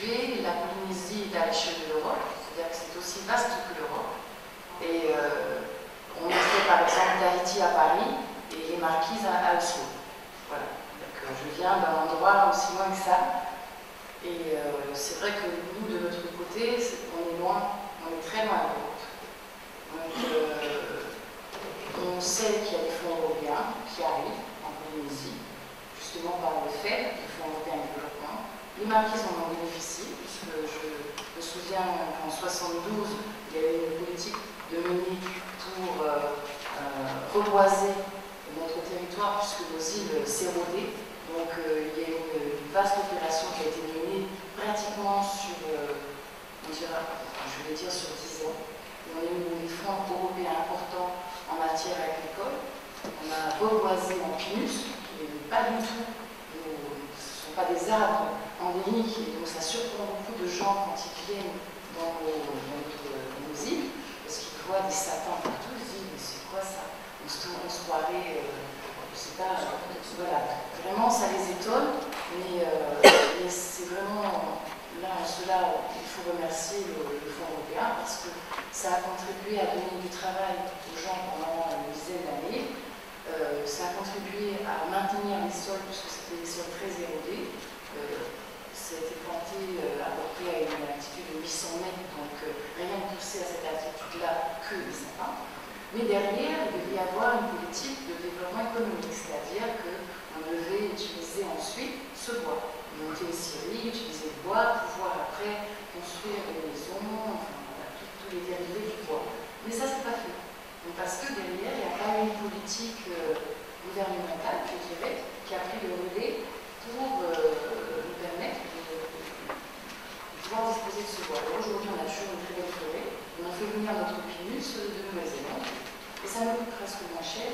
située. La Polynésie est à l'échelle de l'Europe, c'est-à-dire que c'est aussi vaste que l'Europe. Et on était par exemple d'Haïti à Paris et les Marquises à Oslo. Voilà. Donc, je viens d'un endroit aussi loin que ça. Et c'est vrai que nous, de notre côté, on est loin, on est très loin de l'Europe. Donc, on sait qu'il y a des fonds européens qui arrivent en Polynésie, justement par le fait des fonds européens de développement. Les Marquises en ont bénéficié, puisque je me souviens qu'en 1972, il y a eu une politique de mener pour reboiser notre territoire, puisque nos îles s'érodaient. Donc il y a une vaste opération qui a été menée pratiquement sur, je vais dire sur 10 ans. Et on a eu des fonds européens importants en matière agricole. On a reboisé en pinus, qui n'est pas du tout, ce ne sont pas des arbres endémiques, et donc ça surprend beaucoup de gens quand ils viennent dans nos îles, parce qu'ils voient des sapins partout, ils se disent mais c'est quoi ça? On se croirait, je sais pas, voilà. Vraiment ça les étonne, mais c'est vraiment, là en cela, il faut remercier le Fonds européen parce que ça a contribué à donner du travail aux gens pendant une dizaine d'années. Ça a contribué à maintenir les sols, puisque c'était des sols très érodés. Ça a été planté à peu près à une altitude de 800 mètres, donc rien ne poussait à cette altitude-là que des sapins. Mais derrière, il devait y avoir une politique de développement économique, c'est-à-dire qu'on devait utiliser ensuite ce bois, monter les scieries, utiliser le bois, pouvoir après construire des maisons, enfin, voilà, tous les dérivés du bois. Mais ça, c'est pas fait. Donc, parce que derrière, il n'y a pas une politique gouvernementale, je dirais, qui a pris le relais pour nous permettre de pouvoir disposer de ce bois. Aujourd'hui, on a toujours une très belle forêt. On a fait venir notre pinus de Nouvelle-Zélande. Et ça nous coûte presque moins cher.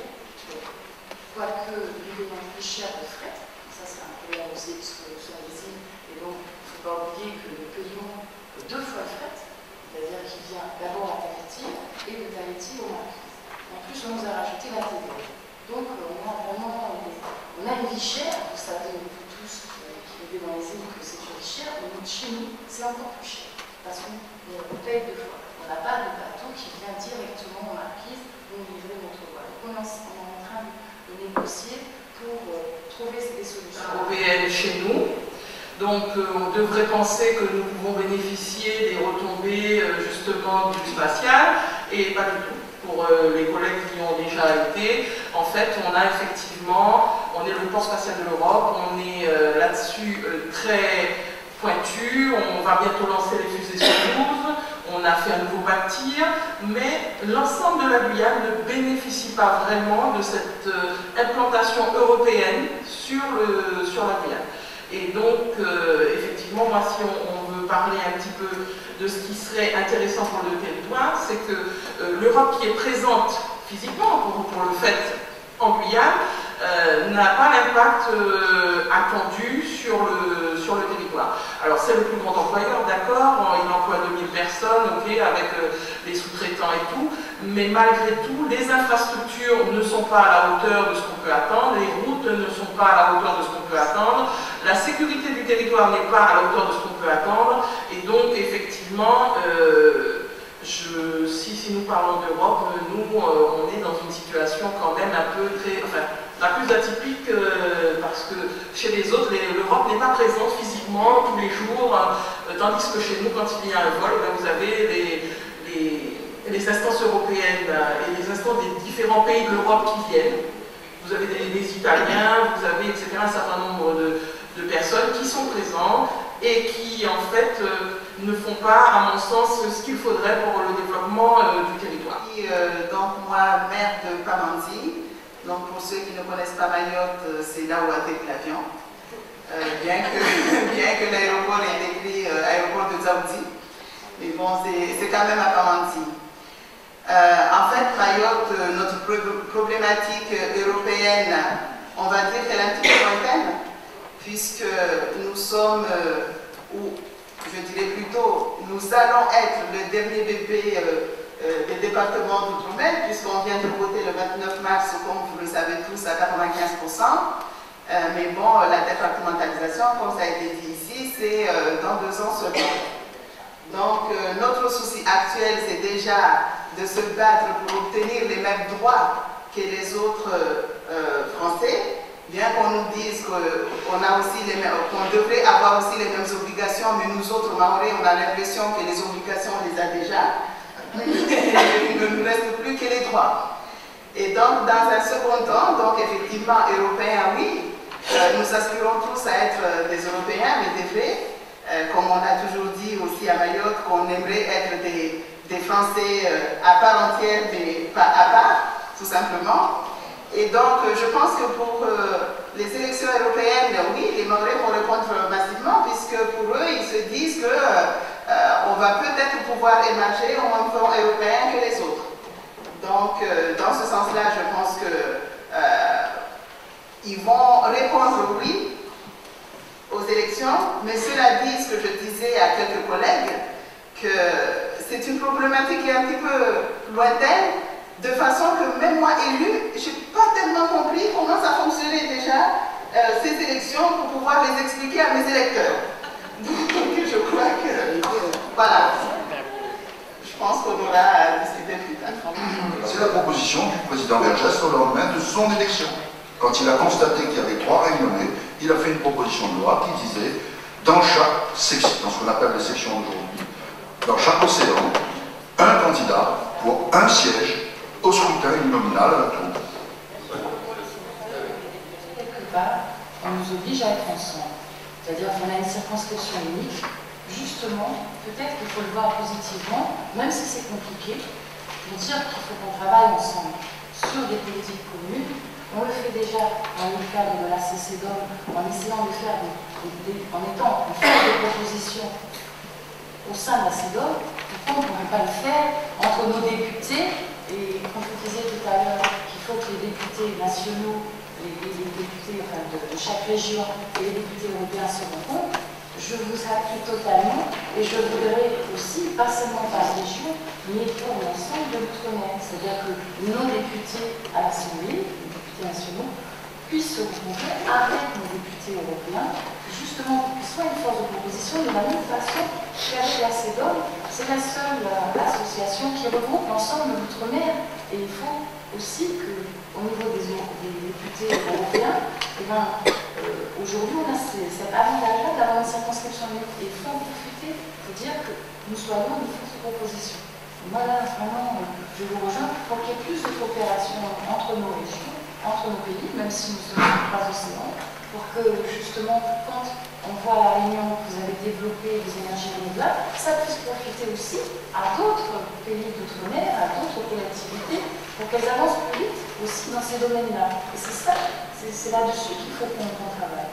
Quoique nous payons plus cher de fret. Ça, c'est un problème aussi, puisque nous sommes des îles. Et donc, il ne faut pas oublier que nous payons 2 fois le fret. C'est-à-dire qu'il vient d'abord à Tahiti et de Tahiti au Marquise. En plus, on nous a rajouté la TVA. Donc, on a vraiment une vie chère. Vous savez, vous tous qui vivez dans les îles, que c'est une vie chère. Mais chez nous, c'est encore plus cher. Parce qu'on paye 2 fois. On n'a pas de bateau qui vient directement au Marquise nous livrer notre bois. Donc, on est en train de négocier pour trouver des solutions européennes chez nous. Donc on devrait penser que nous pouvons bénéficier des retombées justement du spatial, et pas du tout. Pour les collègues qui ont déjà été, en fait on a effectivement, on est le port spatial de l'Europe, on est là-dessus très pointu, on va bientôt lancer les fusées Soyouz, on a fait un nouveau bâtir, mais l'ensemble de la Guyane ne bénéficie pas vraiment de cette implantation européenne sur la Guyane. Et donc, effectivement, moi, si on veut parler un petit peu de ce qui serait intéressant pour le territoire, c'est que l'Europe qui est présente physiquement pour le fait en Guyane n'a pas l'impact attendu sur le territoire. Alors, c'est le plus grand employeur, d'accord, il emploie 2000 personnes, ok, avec les sous-traitants et tout, mais malgré tout, les infrastructures ne sont pas à la hauteur de ce qu'on peut attendre, les routes ne sont pas à la hauteur de ce qu'on peut attendre, la sécurité du territoire n'est pas à la hauteur de ce qu'on peut attendre, et donc, effectivement, si nous parlons d'Europe, nous, on est dans une situation quand même un peu très, enfin, la plus atypique, parce que chez les autres, l'Europe n'est pas présente physiquement tous les jours, tandis que chez nous, quand il y a un vol, vous avez les instances européennes et les instances des différents pays de l'Europe qui viennent. Vous avez des Italiens, vous avez, etc., un certain nombre de personnes qui sont présentes et qui, en fait, ne font pas, à mon sens, ce qu'il faudrait pour le développement du territoire. Donc, moi, maire de Pamandzi, donc pour ceux qui ne connaissent pas Mayotte, c'est là où atterrit l'avion. Bien que l'aéroport est écrit aéroport de Dzaoudi, mais bon, c'est quand même à Pamandzi. En fait, Mayotte, notre problématique européenne, on va dire qu'elle est un petit peu lointaine, puisque nous sommes, ou je dirais plutôt, nous allons être le dernier bébé des départements d'outre-mer, puisqu'on vient de voter le 29 mars, comme vous le savez tous, à 95%. Mais bon, la départementalisation, comme ça a été dit ici, c'est dans 2 ans seulement. Donc, notre souci actuel, c'est déjà de se battre pour obtenir les mêmes droits que les autres Français, bien qu'on nous dise qu'on devrait avoir aussi les mêmes obligations, mais nous autres Mahorais, on a l'impression que les obligations, on les a déjà. Il ne nous reste plus que les droits. Et donc, dans un second temps, donc effectivement, Européens, oui, nous aspirons tous à être des Européens, mais des vrais. Comme on a toujours dit aussi à Mayotte, qu'on aimerait être des Français à part entière, mais pas à part, tout simplement. Et donc, je pense que pour les élections européennes, oui, les Mahorais vont répondre massivement, puisque pour eux, ils se disent qu'on va peut-être pouvoir émerger au même temps européen que les autres. Donc, dans ce sens-là, je pense qu'ils vont répondre oui aux élections, mais cela dit, ce que je disais à quelques collègues, que c'est une problématique qui est un petit peu lointaine, de façon que même moi, élue, je n'ai pas tellement compris comment ça fonctionnait déjà, ces élections, pour pouvoir les expliquer à mes électeurs. Donc, je crois que, voilà, je pense qu'on aura à discuter plus tard. C'est la proposition du président Vergès au lendemain de son élection. Quand il a constaté qu'il y avait 3 réunionnais, il a fait une proposition de loi qui disait, dans chaque section, dans ce qu'on appelle les sections aujourd'hui, dans chaque océan, un candidat pour un siège au scrutin uninominal à la tour. Quelque part, on nous oblige à être ensemble. C'est-à-dire qu'on a une circonscription unique. Justement, peut-être qu'il faut le voir positivement, même si c'est compliqué, pour dire qu'il faut qu'on travaille ensemble sur des politiques communes. On le fait déjà dans le cadre de la CCDOM, en essayant de faire en étant en faire des propositions au sein de la CCDOM. Pourquoi on ne pourrait pas le faire entre nos députés? Et comme vous disiez tout à l'heure qu'il faut que les députés nationaux, les députés de chaque région et les députés européens se rencontrent, je vous appuie totalement et je voudrais aussi, pas seulement par région, mais pour l'ensemble de l'outre-mer. C'est-à-dire que nos députés à l'Assemblée, les députés nationaux, puissent se rencontrer avec nos députés européens, justement pour qu'ils soient une force de proposition de la même façon qu'avec la CEDOM. C'est la seule association qui regroupe l'ensemble de l'outre-mer. Et il faut aussi qu'au niveau des députés européens, aujourd'hui on a cet avantage-là d'avoir une circonscription unique. Et il faut en profiter pour dire que nous soyons une force de proposition. Moi là, vraiment, je vous rejoins pour qu'il y ait plus de coopération entre nos régions, entre nos pays, même si nous sommes 3 océans, pour que justement, quand on voit à La Réunion que vous avez développé des énergies renouvelables, ça puisse profiter aussi à d'autres pays d'outre-mer, à d'autres collectivités, pour qu'elles avancent plus vite aussi dans ces domaines-là. Et c'est ça, c'est là-dessus qu'il faut qu'on travaille.